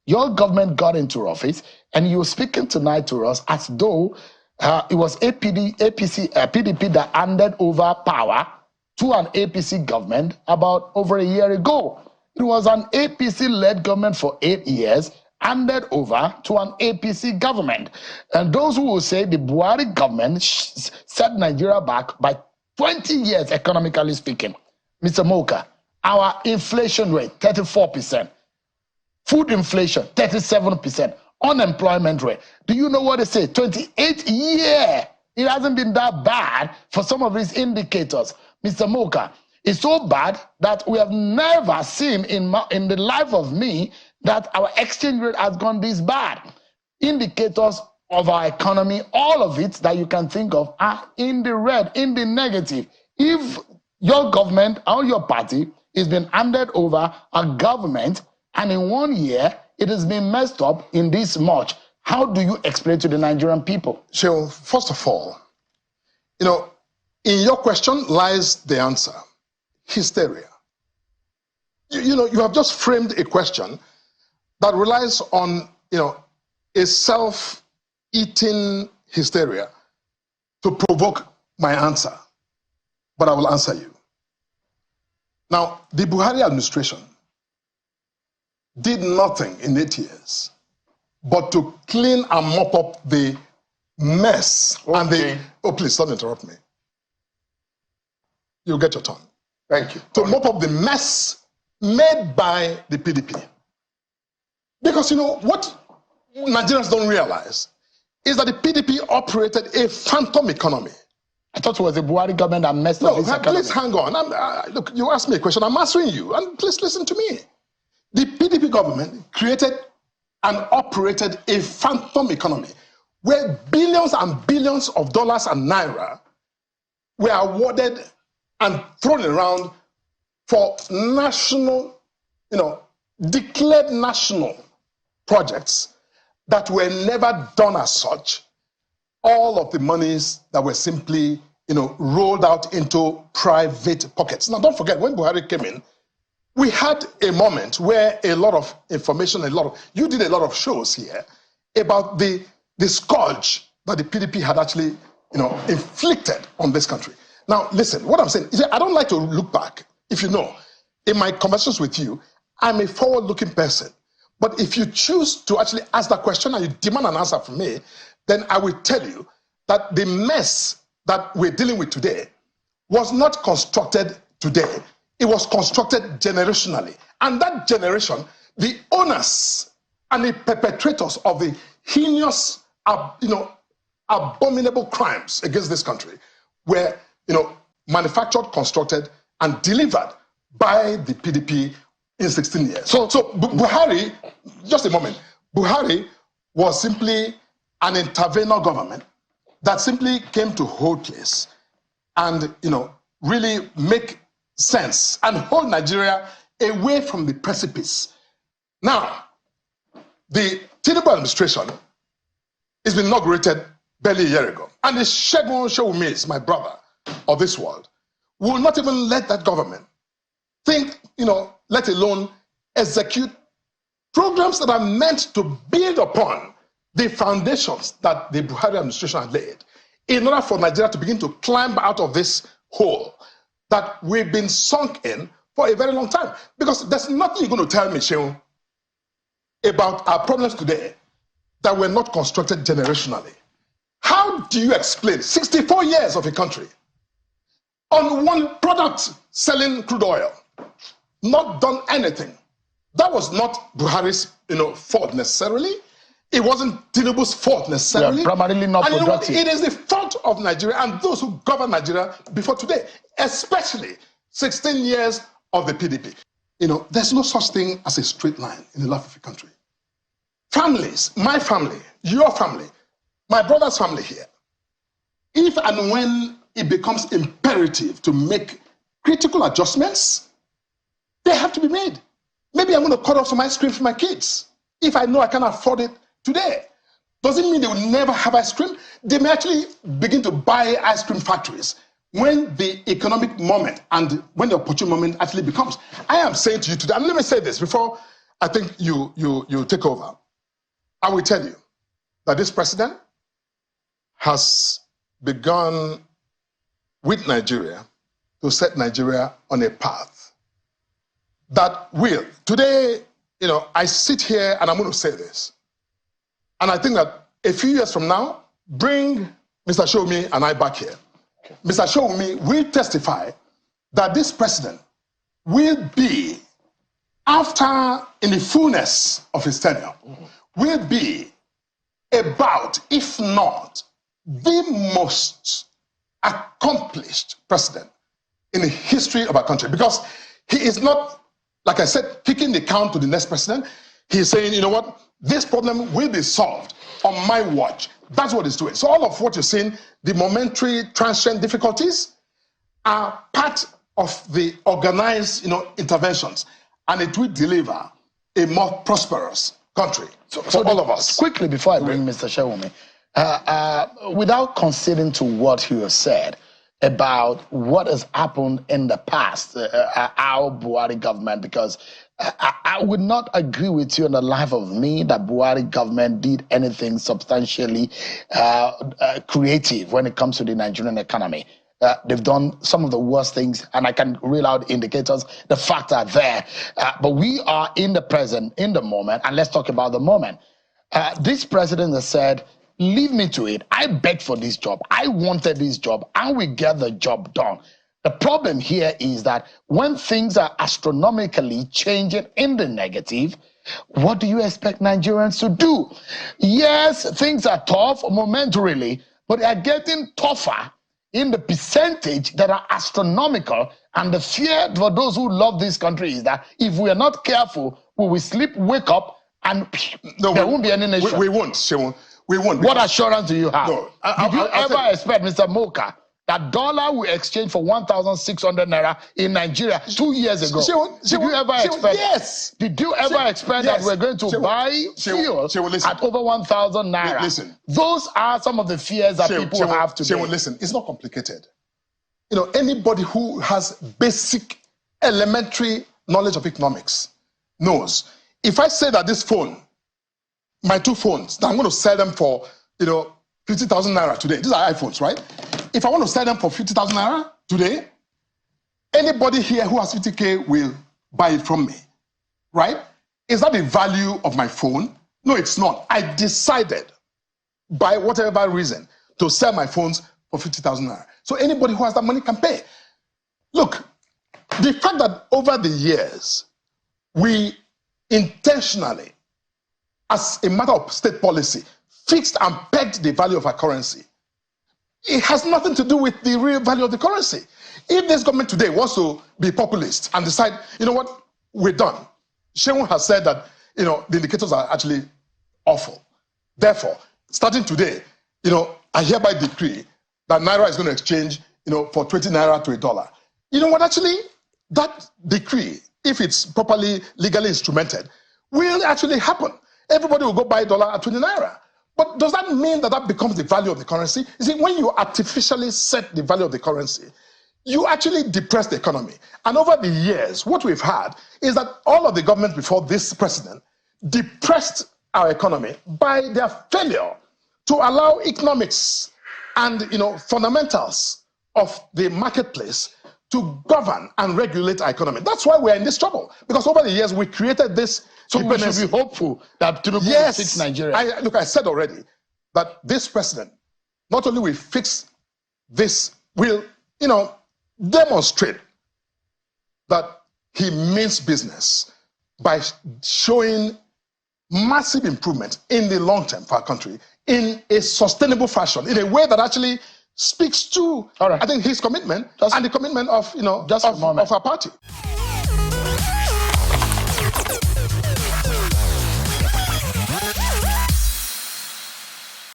Your government got into office, and you're speaking tonight to us as though it was PDP that handed over power to an APC government about over a year ago. It was an APC-led government for 8 years, handed over to an APC government. And those who will say the Buhari government set Nigeria back by 20 years, economically speaking. Mr. Morka, our inflation rate, 34%. Food inflation, 37%. Unemployment rate. Do you know what they say? 28 years. It hasn't been that bad for some of these indicators. Mr. Morka, it's so bad that we have never seen in the life of me that our exchange rate has gone this bad. Indicators of our economy, all of it that you can think of, are in the red, in the negative. If your government or your party is being handed over a government and in 1 year it has been messed up in this much, how do you explain to the Nigerian people? So, first of all, in your question lies the answer. Hysteria. You have just framed a question that relies on, a self-eating hysteria to provoke my answer. But I will answer you. Now, the Buhari administration did nothing in 8 years but to clean and mop up the mess. Okay. And the... Oh, please, don't interrupt me. You'll get your turn. Thank you. To mop up the mess made by the PDP. Because, what Nigerians don't realize is that the PDP operated a phantom economy. I thought it was the Buhari government that messed up this economy. Please hang on. Look, you asked me a question. I'm answering you. And please listen to me. The PDP government created and operated a phantom economy where billions and billions of dollars and naira were awarded and thrown around for national, declared national projects that were never done as such. All of the monies that were simply, rolled out into private pockets. Now, don't forget, when Buhari came in, we had a moment where a lot of information, you did a lot of shows here about the scourge that the PDP had actually, inflicted on this country. Now, listen, what I'm saying is I don't like to look back. If you know, in my conversations with you, I'm a forward-looking person. But if you choose to actually ask that question and you demand an answer from me, then I will tell you that the mess that we're dealing with today was not constructed today. It was constructed generationally. And that generation, the owners and the perpetrators of the heinous, abominable crimes against this country were, manufactured, constructed, and delivered by the PDP in 16 years. So Buhari, just a moment, Buhari was simply an intervenor government that simply came to hold place and, really make sense and hold Nigeria away from the precipice. Now, the Tinubu administration has been inaugurated barely a year ago. And the Segun Shewumi, my brother of this world, will not even let that government think, let alone execute programs that are meant to build upon the foundations that the Buhari administration had laid in order for Nigeria to begin to climb out of this hole that we've been sunk in for a very long time. Because there's nothing you're going to tell me, Shehu, about our problems today that were not constructed generationally. How do you explain 64 years of a country on one product selling crude oil, not done anything? That was not Buhari's, fault necessarily. It wasn't Tinubu's fault necessarily. Yeah, primarily not productive. It is the fault of Nigeria and those who govern Nigeria before today, especially 16 years of the PDP. There's no such thing as a straight line in the life of a country. Families, my family, your family, my brother's family here, if and when it becomes imperative to make critical adjustments, they have to be made. Maybe I'm going to cut off some ice cream for my kids if I know I can't afford it today. Doesn't mean they will never have ice cream. They may actually begin to buy ice cream factories when the economic moment and when the opportune moment actually becomes. I am saying to you today, and let me say this before I think you take over, I will tell you that this president has begun with Nigeria to set Nigeria on a path that will, today, I sit here and I'm going to say this. And I think that a few years from now, bring Mr. Shomi and I back here. Okay. Mr. Shomi will testify that this president will be, after, in the fullness of his tenure, will be about, if not the most accomplished president in the history of our country. Because he is not, like I said, kicking the can to the next president. He's saying, you know what, this problem will be solved on my watch. That's what he's doing. So all of what you're seeing, the momentary transient difficulties, are part of the organized, interventions, and it will deliver a more prosperous country for all of us. Quickly, before I bring Mr. Shewumi, without conceding to what you have said about what has happened in the past, our Buhari government, because I would not agree with you on the life of me that Buhari government did anything substantially creative when it comes to the Nigerian economy. They've done some of the worst things, and I can reel out indicators. The facts are there. But we are in the present, in the moment, and let's talk about the moment. This president has said, leave me to it. I begged for this job. I wanted this job, and we get the job done. The problem here is that when things are astronomically changing in the negative, what do you expect Nigerians to do? Yes, things are tough momentarily, but they are getting tougher in the percentage that are astronomical. And the fear for those who love this country is that if we are not careful, we will sleep, wake up, and there won't be any nation. We won't, Shewon. We won't. What assurance do you have? No, Did you ever expect, Mr. Morka, that dollar will exchange for 1,600 naira in Nigeria 2 years ago? Did you ever expect? Yes. Did you ever expect that we're going to buy fuel at over 1,000 naira? Listen. Those are some of the fears that people have today. Listen, it's not complicated. Anybody who has basic, elementary knowledge of economics knows. If I say that this phone, my two phones, that I'm going to sell them for, 50,000 naira today. These are iPhones, right? If I want to sell them for 50,000 naira today, anybody here who has 50K will buy it from me, right? Is that the value of my phone? No, it's not. I decided, by whatever reason, to sell my phones for 50,000 naira. So anybody who has that money can pay. Look, the fact that over the years, we intentionally, as a matter of state policy, fixed and pegged the value of our currency, it has nothing to do with the real value of the currency. If this government today wants to be populist and decide, you know what, we're done. Shewon has said that, the indicators are actually awful. Therefore, starting today, I hereby decree that naira is going to exchange, for 20 naira to $1. You know what, actually, that decree, if it's properly legally instrumented, will actually happen. Everybody will go buy $1 at 20 naira. But does that mean that that becomes the value of the currency? You see, when you artificially set the value of the currency, you actually depress the economy. And over the years, what we've had is that all of the governments before this president depressed our economy by their failure to allow economics and fundamentals of the marketplace to govern and regulate our economy. That's why we're in this trouble. Because over the years, we created this. So we should be hopeful that Tinubu will fix Nigeria. I said already that this president not only will fix this, will, demonstrate that he means business by showing massive improvement in the long term for our country in a sustainable fashion, in a way that actually speaks to, I think, his commitment and the commitment of, of our party.